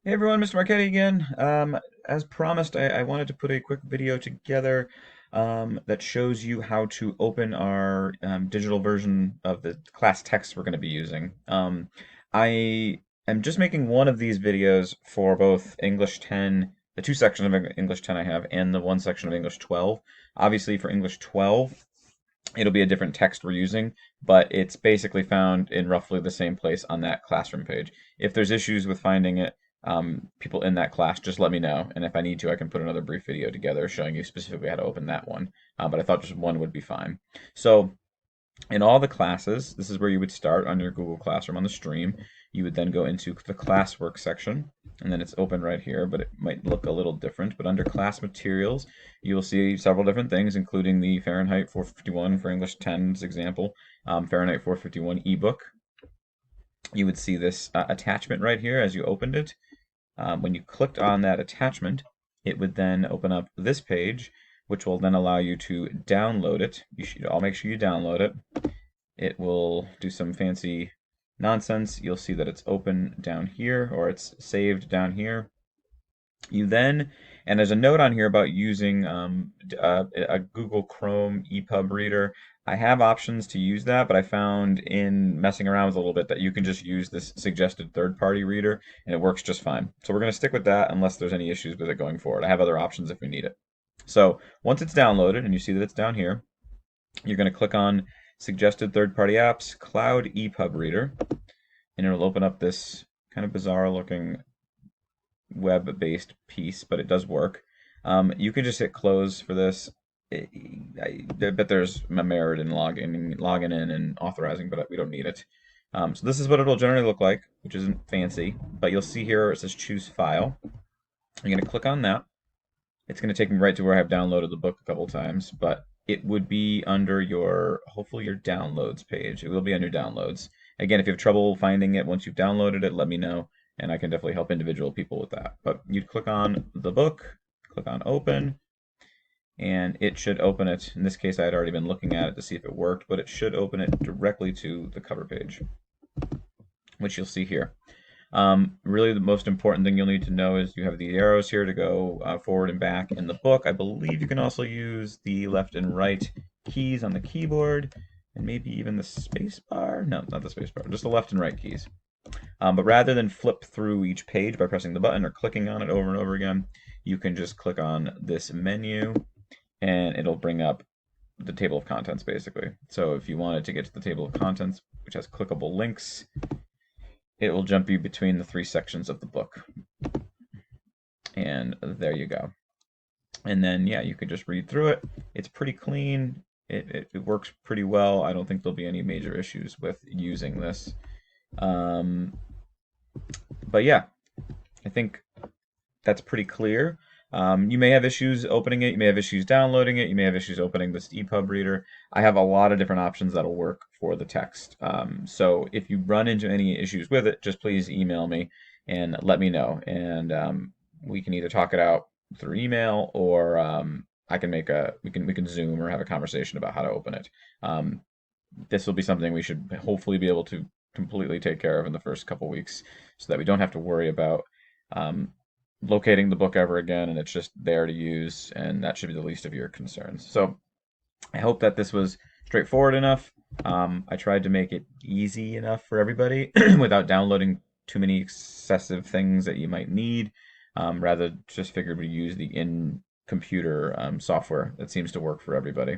Hey everyone, Mr. Marchetti again. As promised, I wanted to put a quick video together that shows you how to open our digital version of the class text we're going to be using. I am just making one of these videos for both English 10, the two sections of English 10 I have, and the one section of English 12. Obviously, for English 12, it'll be a different text we're using, but it's basically found in roughly the same place on that classroom page. If there's issues with finding it, people in that class, just let me know. And if I need to, I can put another brief video together showing you specifically how to open that one. But I thought just one would be fine. So in all the classes, this is where you would start on your Google Classroom on the stream. You would then go into the classwork section, and then it's open right here, but it might look a little different. But under class materials, you will see several different things, including the Fahrenheit 451 for English 10's example, Fahrenheit 451 ebook. You would see this attachment right here as you opened it. When you clicked on that attachment, it would then open up this page, which will then allow you to download it. I'll make sure you download it. It will do some fancy nonsense. You'll see that it's open down here, or it's saved down here. You then, and there's a note on here about using a Google Chrome EPUB reader. I have options to use that, but I found in messing around with a little bit that you can just use this suggested third-party reader, and it works just fine. So we're going to stick with that unless there's any issues with it going forward. I have other options if we need it. So once it's downloaded, and you see that it's down here, you're going to click on Suggested Third-Party Apps, Cloud EPUB Reader, and it'll open up this kind of bizarre-looking web-based piece, but it does work. You can just hit close for this. I bet there's a merit in logging in and authorizing, but we don't need it. So this is what it'll generally look like, which isn't fancy, but you'll see here it says choose file. I'm going to click on that. It's going to take me right to where I've downloaded the book a couple times, but it would be under hopefully your downloads page. It will be under downloads. Again, if you have trouble finding it once you've downloaded it, let me know, and I can definitely help individual people with that. But you'd click on the book, click on open, and it should open it. In this case, I had already been looking at it to see if it worked, but it should open it directly to the cover page, which you'll see here. Really, the most important thing you'll need to know is you have the arrows here to go forward and back in the book. I believe you can also use the left and right keys on the keyboard, and maybe even the space bar. No, not the space bar, just the left and right keys. But rather than flip through each page by pressing the button or clicking on it over and over again, you can just click on this menu, and it'll bring up the table of contents, basically. So if you wanted to get to the table of contents, which has clickable links, it will jump you between the three sections of the book. And there you go. And then, yeah, you can just read through it. It's pretty clean. It works pretty well. I don't think there'll be any major issues with using this. But yeah, I think that's pretty clear. You may have issues opening it, you may have issues downloading it, you may have issues opening this EPUB reader. I have a lot of different options that'll work for the text. So if you run into any issues with it, just please email me and let me know. And we can either talk it out through email, or I can we can Zoom or have a conversation about how to open it. This will be something we should hopefully be able to completely take care of in the first couple weeks, so that we don't have to worry about locating the book ever again, and it's just there to use, and that should be the least of your concerns. So I hope that this was straightforward enough. I tried to make it easy enough for everybody without downloading too many excessive things that you might need. Rather, just figured we use the in-computer software that seems to work for everybody.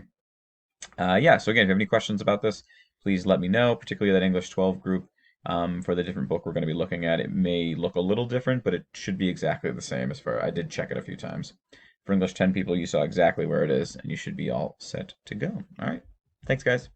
Yeah, so again, if you have any questions about this, please let me know, particularly that English 12 group. For the different book we're going to be looking at, it may look a little different, but it should be exactly the same as far. I did check it a few times. For English 10 people, you saw exactly where it is, and you should be all set to go. All right. Thanks, guys.